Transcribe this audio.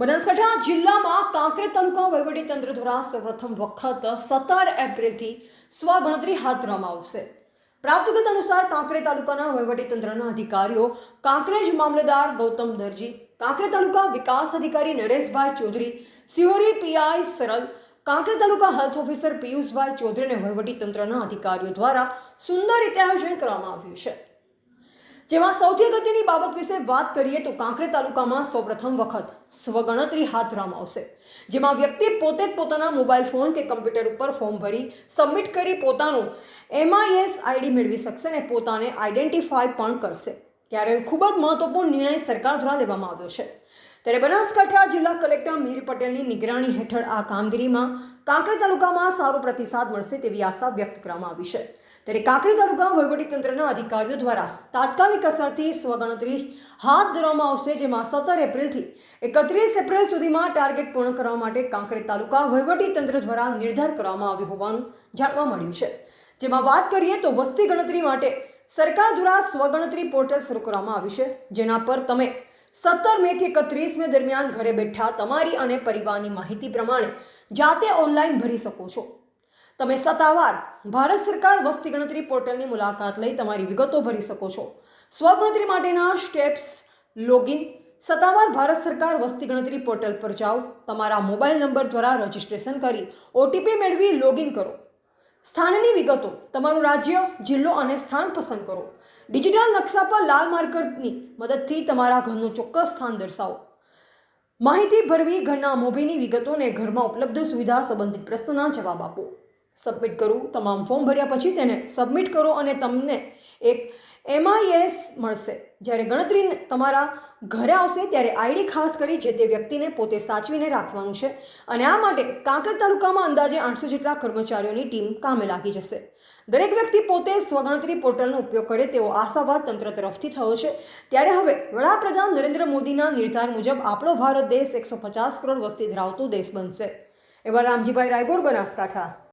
બનાસકાંઠા જિલ્લામાં કાંકરેજ તાલુકા વહીવટીતંત્ર દ્વારા સૌપ્રથમ વખત 17 એપ્રિલથી સ્વગણતરી હાથ ધરવામાં આવશે। પ્રાપ્ત વિગત અનુસાર કાંકરેજ તાલુકાના વહીવટીતંત્રના અધિકારીઓ કાંકરેજ મામલતદાર ગૌતમ દરજી, કાંકરેજ તાલુકા વિકાસ અધિકારી નરેશભાઈ ચૌધરી, સિહોરી પીઆઈ સરલ, કાંકરેજ તાલુકા હેલ્થ ઓફિસર પિયુષભાઈ ચૌધરીને વહીવટીતંત્રના અધિકારીઓ દ્વારા સુંદર રીતે આયોજન કરવામાં આવ્યું છે। જેમાં સૌથી અગત્યની બાબત વિશે વાત કરીએ તો કાંકરેજ તાલુકામાં સૌપ્રથમ વખત સ્વગણતરી હાથ ધરવામાં આવશે, જેમાં વ્યક્તિ પોતે જ પોતાના મોબાઈલ ફોન કે કમ્પ્યુટર ઉપર ફોર્મ ભરી સબમિટ કરી પોતાનું MIS આઈડી મેળવી શકશે અને પોતાને આઈડેન્ટિફાય પણ કરશે। ત્યારે ખૂબ જ મહત્વપૂર્ણ નિર્ણય સરકાર દ્વારા લેવામાં આવ્યો છે। ત્યારે બનાસકાંઠા જિલ્લા કલેક્ટર મીર પટેલની નિગરાણી હેઠળ આ કામગીરીમાં કાંકરેજ તાલુકામાં સારો પ્રતિસાદ મળશે તેવી આશા વ્યક્ત કરવામાં આવી છે। ત્યારે કાંકરેજ તાલુકા વહીવટીતંત્રના અધિકારીઓ દ્વારા તાત્કાલિક અસરથી સ્વગણતરી હાથ ધરવામાં આવશે, જેમાં 17 એપ્રિલથી 31 એપ્રિલ સુધીમાં ટાર્ગેટ પૂર્ણ કરવા માટે કાંકરેજ તાલુકા વહીવટીતંત્ર દ્વારા નિર્ધાર કરવામાં આવ્યું હોવાનું જાણવા મળ્યું છે। જેમાં વાત કરીએ તો વસ્તી ગણતરી માટે સરકાર દ્વારા સ્વગણતરી પોર્ટલ શરૂ કરવામાં આવ્યું છે, જેના પર તમે 17 મે થી 31 મે દરમિયાન ઘરે બેઠા તમારી અને પરિવારની માહિતી પ્રમાણે જાતે ઓનલાઈન ભરી શકો છો। તમે સત્તાવાર ભારત સરકાર વસ્તી ગણતરી પોર્ટલની મુલાકાત લઈ તમારી વિગતો ભરી શકો છો। સ્વગણતરી માટેના સ્ટેપ્સ: લોગિન, સત્તાવાર ભારત સરકાર વસ્તી ગણતરી પોર્ટલ પર જાઓ, તમારા મોબાઈલ નંબર દ્વારા રજીસ્ટ્રેશન કરી OTP મેળવી લોગિન કરો। સ્થાનની વિગતો: તમારું રાજ્ય, જિલ્લો અને સ્થાન પસંદ કરો। ડિજિટલ નકશા પર લાલ માર્કરની મદદથી તમારા ઘરનું ચોક્કસ સ્થાન દર્શાવો। માહિતી ભરવી: ઘરના મોભીની વિગતો અને ઘરમાં ઉપલબ્ધ સુવિધા સંબંધિત પ્રશ્નોના જવાબ આપો। સબમિટ કરો: તમામ ફોર્મ ભર્યા પછી તેને સબમિટ કરો અને તમને એક MIS મળશે। જ્યારે ગણતરી તમારા ઘરે આવશે ત્યારે આઈડી ખાસ કરી જે તે વ્યક્તિને પોતે સાચવીને રાખવાનું છે અને આ માટે કાંકરેજ તાલુકામાં અંદાજે 800 જેટલા કર્મચારીઓની ટીમ કામે લાગી જશે। દરેક વ્યક્તિ પોતે સ્વગણતરી પોર્ટલનો ઉપયોગ કરે તેવો આશાવાદ તંત્ર તરફથી થયો છે। ત્યારે હવે વડાપ્રધાન નરેન્દ્ર મોદીના નિર્ધાર મુજબ આપણો ભારત દેશ 150 કરોડ વસ્તી ધરાવતો દેશ બનશે। એવા રામજીભાઈ રાયગોર, બનાસકાંઠા।